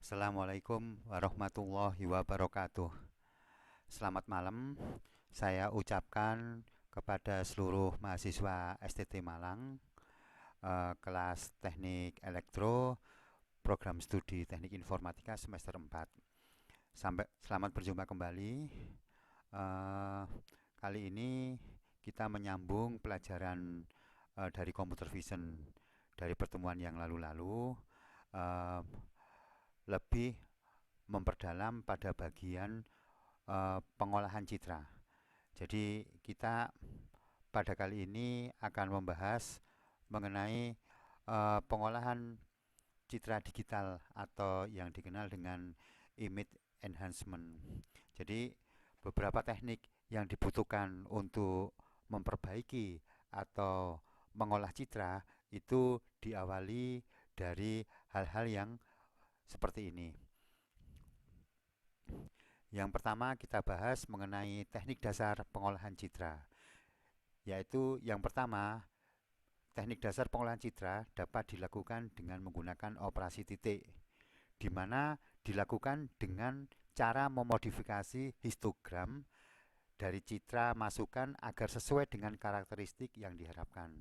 Assalamualaikum warahmatullahi wabarakatuh. Selamat malam. Saya ucapkan kepada seluruh mahasiswa STT Malang, kelas Teknik Elektro, program studi Teknik Informatika semester 4. Selamat berjumpa kembali. Eh, Kali ini kita menyambung pelajaran dari Computer Vision dari pertemuan yang lalu-lalu. Eh, Lebih memperdalam pada bagian pengolahan citra. Jadi kita pada kali ini akan membahas mengenai pengolahan citra digital atau yang dikenal dengan image enhancement. Jadi beberapa teknik yang dibutuhkan untuk memperbaiki atau mengolah citra itu diawali dari hal-hal yang seperti ini. Yang pertama kita bahas mengenai teknik dasar pengolahan citra, yaitu yang pertama, teknik dasar pengolahan citra dapat dilakukan dengan menggunakan operasi titik, di mana dilakukan dengan cara memodifikasi histogram dari citra masukan agar sesuai dengan karakteristik yang diharapkan.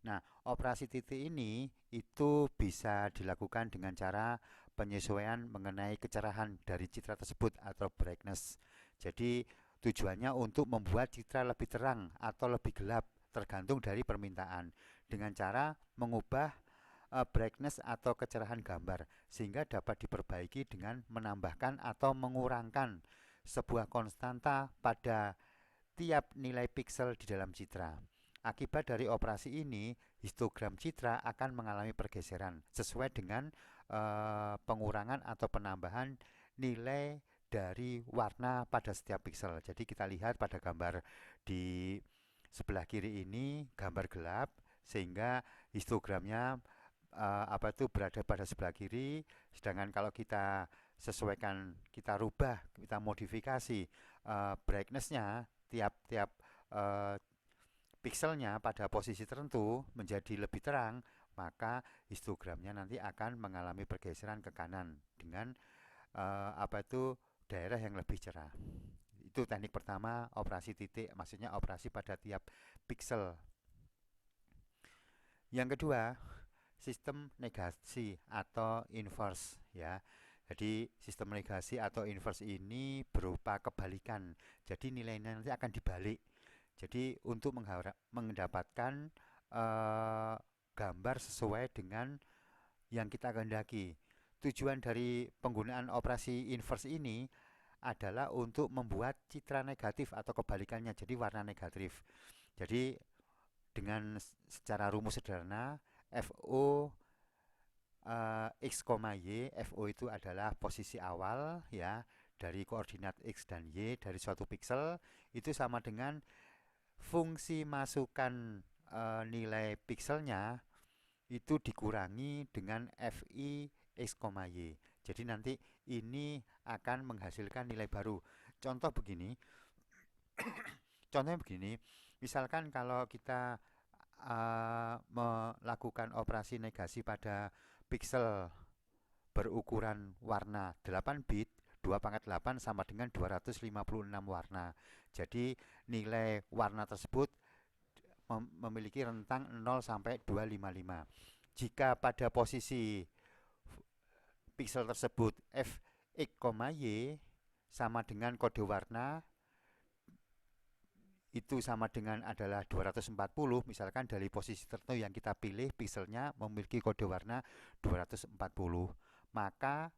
Nah, operasi titik ini itu bisa dilakukan dengan cara penyesuaian mengenai kecerahan dari citra tersebut atau brightness. Jadi, tujuannya untuk membuat citra lebih terang atau lebih gelap tergantung dari permintaan dengan cara mengubah brightness atau kecerahan gambar sehingga dapat diperbaiki dengan menambahkan atau mengurangkan sebuah konstanta pada tiap nilai piksel di dalam citra. Akibat dari operasi ini, histogram citra akan mengalami pergeseran sesuai dengan pengurangan atau penambahan nilai dari warna pada setiap piksel. Jadi kita lihat pada gambar di sebelah kiri ini gambar gelap sehingga histogramnya berada pada sebelah kiri, sedangkan kalau kita sesuaikan, kita rubah, kita modifikasi brightnessnya tiap-tiap uh, pikselnya pada posisi tertentu menjadi lebih terang, maka histogramnya nanti akan mengalami pergeseran ke kanan dengan daerah yang lebih cerah. Itu teknik pertama, operasi titik, maksudnya operasi pada tiap piksel. Yang kedua, sistem negasi atau inverse ya. Jadi sistem negasi atau inverse ini berupa kebalikan. Jadi nilainya nanti akan dibalik. Jadi untuk mendapatkan eh, gambar sesuai dengan yang kita kehendaki. Tujuan dari penggunaan operasi inverse ini adalah untuk membuat citra negatif atau kebalikannya jadi warna negatif. Jadi dengan secara rumus sederhana FO X, Y, FO itu adalah posisi awal ya dari koordinat X dan Y dari suatu piksel itu sama dengan fungsi masukan nilai pikselnya itu dikurangi dengan FI X, Y. Jadi nanti ini akan menghasilkan nilai baru. Contoh begini, contohnya begini, misalkan kalau kita melakukan operasi negasi pada piksel berukuran warna 8 bit, 2 pangkat 8 sama dengan 256 warna. Jadi nilai warna tersebut memiliki rentang 0 sampai 255. Jika pada posisi piksel tersebut f x, y sama dengan kode warna itu sama dengan adalah 240, misalkan dari posisi tertentu yang kita pilih pikselnya memiliki kode warna 240, maka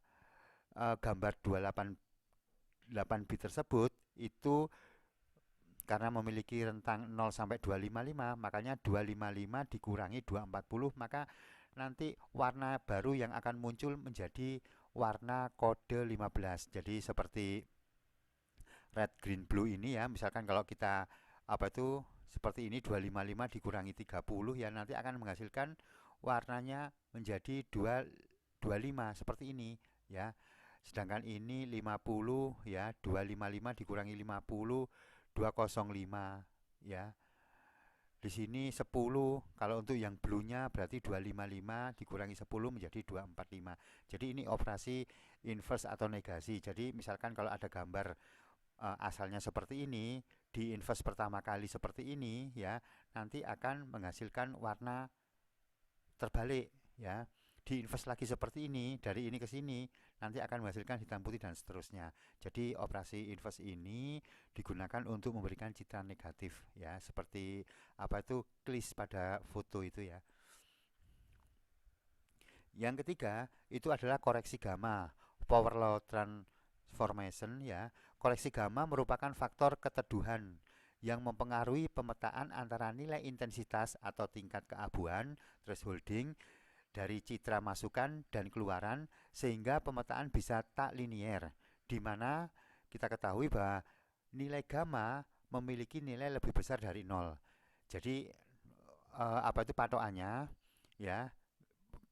gambar 288 bit tersebut itu karena memiliki rentang 0 sampai 255, makanya 255 dikurangi 240, maka nanti warna baru yang akan muncul menjadi warna kode 15. Jadi seperti red, green, blue ini ya, misalkan kalau kita seperti ini 255 dikurangi 30 ya nanti akan menghasilkan warnanya menjadi 225 seperti ini ya. Sedangkan ini 50 ya, 255 dikurangi 50 205 ya. Di sini 10, kalau untuk yang blue-nya berarti 255 dikurangi 10 menjadi 245. Jadi ini operasi inverse atau negasi. Jadi misalkan kalau ada gambar asalnya seperti ini, di inverse pertama kali seperti ini ya, nanti akan menghasilkan warna terbalik ya. Di inverse lagi seperti ini, dari ini ke sini nanti akan menghasilkan hitam putih dan seterusnya. Jadi operasi inverse ini digunakan untuk memberikan citra negatif ya, seperti apa itu klis pada foto itu ya. Yang ketiga itu adalah koreksi gamma, power law transformation ya. Koreksi gamma merupakan faktor keteduhan yang mempengaruhi pemetaan antara nilai intensitas atau tingkat keabuan thresholding dari citra masukan dan keluaran sehingga pemetaan bisa tak linier, di mana kita ketahui bahwa nilai gamma memiliki nilai lebih besar dari nol. Jadi apa itu patokannya ya,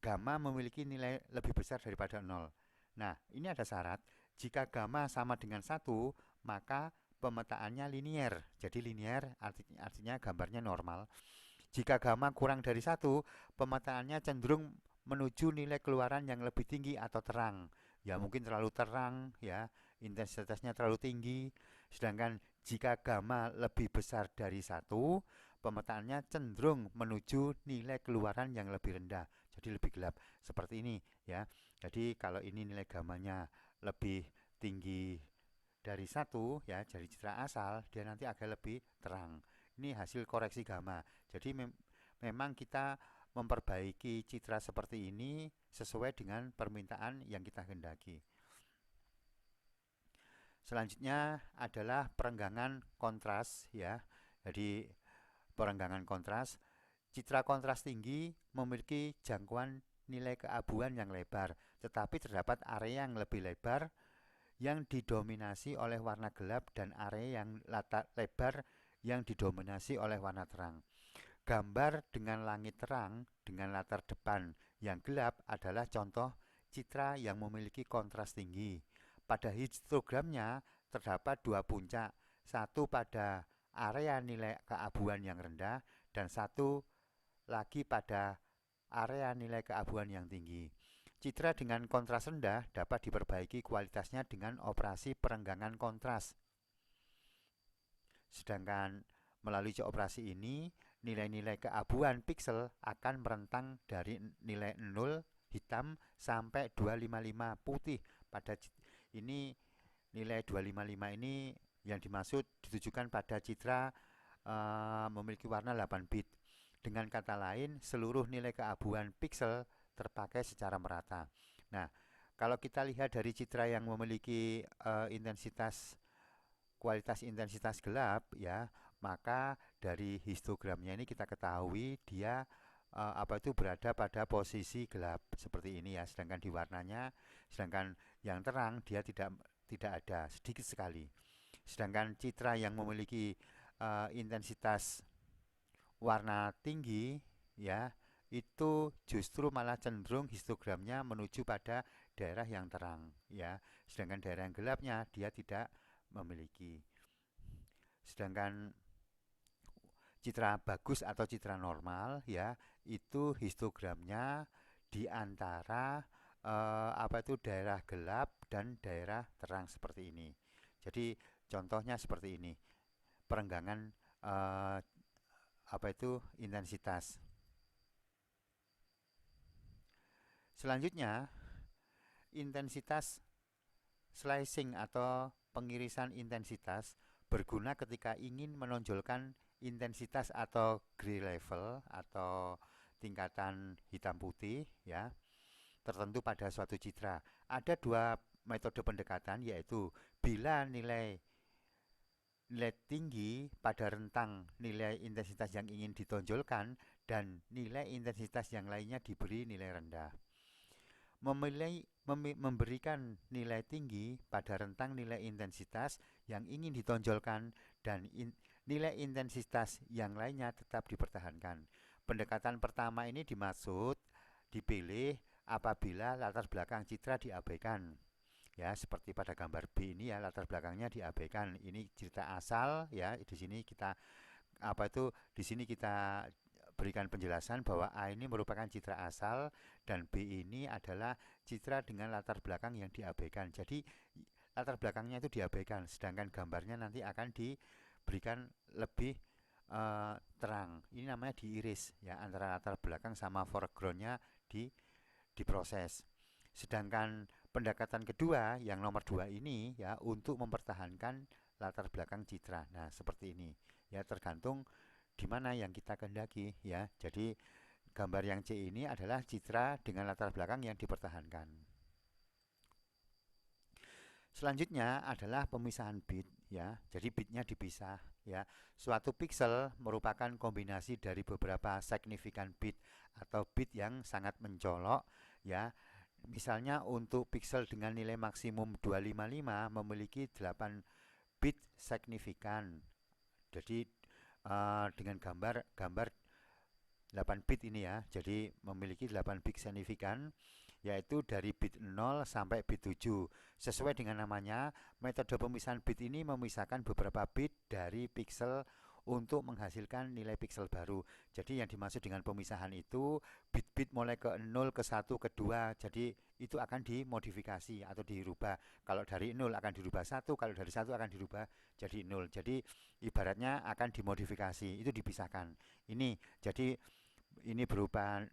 gamma memiliki nilai lebih besar daripada nol. Nah, ini ada syarat, jika gamma sama dengan 1, maka pemetaannya linier. Jadi linier artinya gambarnya normal. Jika gamma kurang dari 1, pemetaannya cenderung menuju nilai keluaran yang lebih tinggi atau terang. Ya mungkin terlalu terang ya, intensitasnya terlalu tinggi. Sedangkan jika gamma lebih besar dari 1, pemetaannya cenderung menuju nilai keluaran yang lebih rendah. Jadi lebih gelap. Seperti ini ya. Jadi kalau ini nilai gammanya lebih tinggi dari 1 ya, dari citra asal, dia nanti agak lebih terang. Ini hasil koreksi gamma. Jadi memang kita memperbaiki citra seperti ini sesuai dengan permintaan yang kita hendaki. Selanjutnya adalah perenggangan kontras ya. Jadi perenggangan kontras, citra kontras tinggi memiliki jangkauan nilai keabuan yang lebar, tetapi terdapat area yang lebih lebar yang didominasi oleh warna gelap dan area yang lebar yang didominasi oleh warna terang. Gambar dengan langit terang dengan latar depan yang gelap adalah contoh citra yang memiliki kontras tinggi. Pada histogramnya terdapat dua puncak, satu pada area nilai keabuan yang rendah dan satu lagi pada area nilai keabuan yang tinggi. Citra dengan kontras rendah dapat diperbaiki kualitasnya dengan operasi perenggangan kontras. Sedangkan melalui operasi ini, nilai-nilai keabuan piksel akan merentang dari nilai 0 hitam sampai 255 putih. Pada ini nilai 255 ini yang dimaksud ditujukan pada citra memiliki warna 8 bit. Dengan kata lain, seluruh nilai keabuan piksel terpakai secara merata. Nah, kalau kita lihat dari citra yang memiliki kualitas intensitas gelap ya, maka dari histogramnya ini kita ketahui dia berada pada posisi gelap seperti ini ya, sedangkan di warnanya, sedangkan yang terang dia tidak ada, sedikit sekali. Sedangkan citra yang memiliki intensitas warna tinggi ya, itu justru malah cenderung histogramnya menuju pada daerah yang terang ya, sedangkan daerah yang gelapnya dia tidak memiliki. Sedangkan citra bagus atau citra normal ya, itu histogramnya di antara daerah gelap dan daerah terang seperti ini. Jadi contohnya seperti ini. Perenggangan intensitas. Selanjutnya, intensitas slicing atau pengirisan intensitas berguna ketika ingin menonjolkan intensitas atau gray level atau tingkatan hitam putih ya, tertentu pada suatu citra. Ada dua metode pendekatan, yaitu bila nilai tinggi pada rentang nilai intensitas yang ingin ditonjolkan dan nilai intensitas yang lainnya diberi nilai rendah. Memberikan nilai tinggi pada rentang nilai intensitas yang ingin ditonjolkan dan nilai intensitas yang lainnya tetap dipertahankan. Pendekatan pertama ini dipilih apabila latar belakang citra diabaikan. Ya, seperti pada gambar B ini ya, latar belakangnya diabaikan. Ini cerita asal ya, di sini kita apa itu di sini kita berikan penjelasan bahwa A ini merupakan citra asal dan B ini adalah citra dengan latar belakang yang diabaikan. Jadi latar belakangnya itu diabaikan, sedangkan gambarnya nanti akan diberikan lebih terang. Ini namanya diiris ya, antara latar belakang sama foregroundnya di diproses. Sedangkan pendekatan kedua yang nomor dua ini ya untuk mempertahankan latar belakang citra. Nah, seperti ini ya, tergantung di mana yang kita kehendaki ya. Jadi gambar yang C ini adalah citra dengan latar belakang yang dipertahankan. Selanjutnya adalah pemisahan bit ya. Jadi bitnya dipisah ya. Suatu pixel merupakan kombinasi dari beberapa signifikan bit atau bit yang sangat mencolok ya. Misalnya untuk pixel dengan nilai maksimum 255 memiliki 8 bit signifikan. Jadi dengan gambar 8 bit ini ya. Jadi memiliki 8 bit signifikan yaitu dari bit 0 sampai bit 7. Sesuai dengan namanya, metode pemisahan bit ini memisahkan beberapa bit dari pixel untuk menghasilkan nilai pixel baru. Jadi yang dimaksud dengan pemisahan itu bit-bit mulai ke 0, ke 1, ke 2. Jadi itu akan dimodifikasi atau dirubah. Kalau dari 0 akan dirubah 1, kalau dari 1 akan dirubah jadi 0. Jadi ibaratnya akan dimodifikasi, itu dipisahkan. Ini jadi ini berupa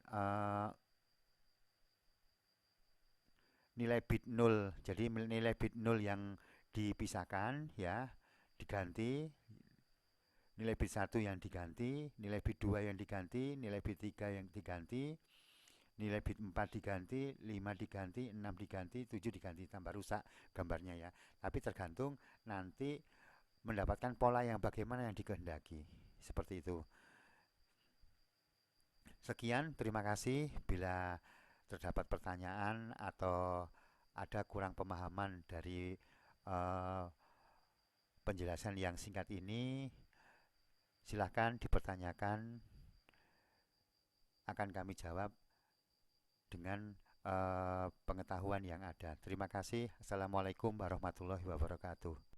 nilai bit 0. Jadi nilai bit 0 yang dipisahkan ya, diganti, nilai bit 1 yang diganti, nilai bit 2 yang diganti, nilai bit 3 yang diganti, nilai bit 4 diganti, 5 diganti, 6 diganti, 7 diganti, tambah rusak gambarnya ya. Tapi tergantung nanti mendapatkan pola yang bagaimana yang dikehendaki. Seperti itu. Sekian, terima kasih. Bila terdapat pertanyaan atau ada kurang pemahaman dari eh, penjelasan yang singkat ini, silahkan dipertanyakan, akan kami jawab dengan pengetahuan yang ada. Terima kasih. Assalamualaikum warahmatullahi wabarakatuh.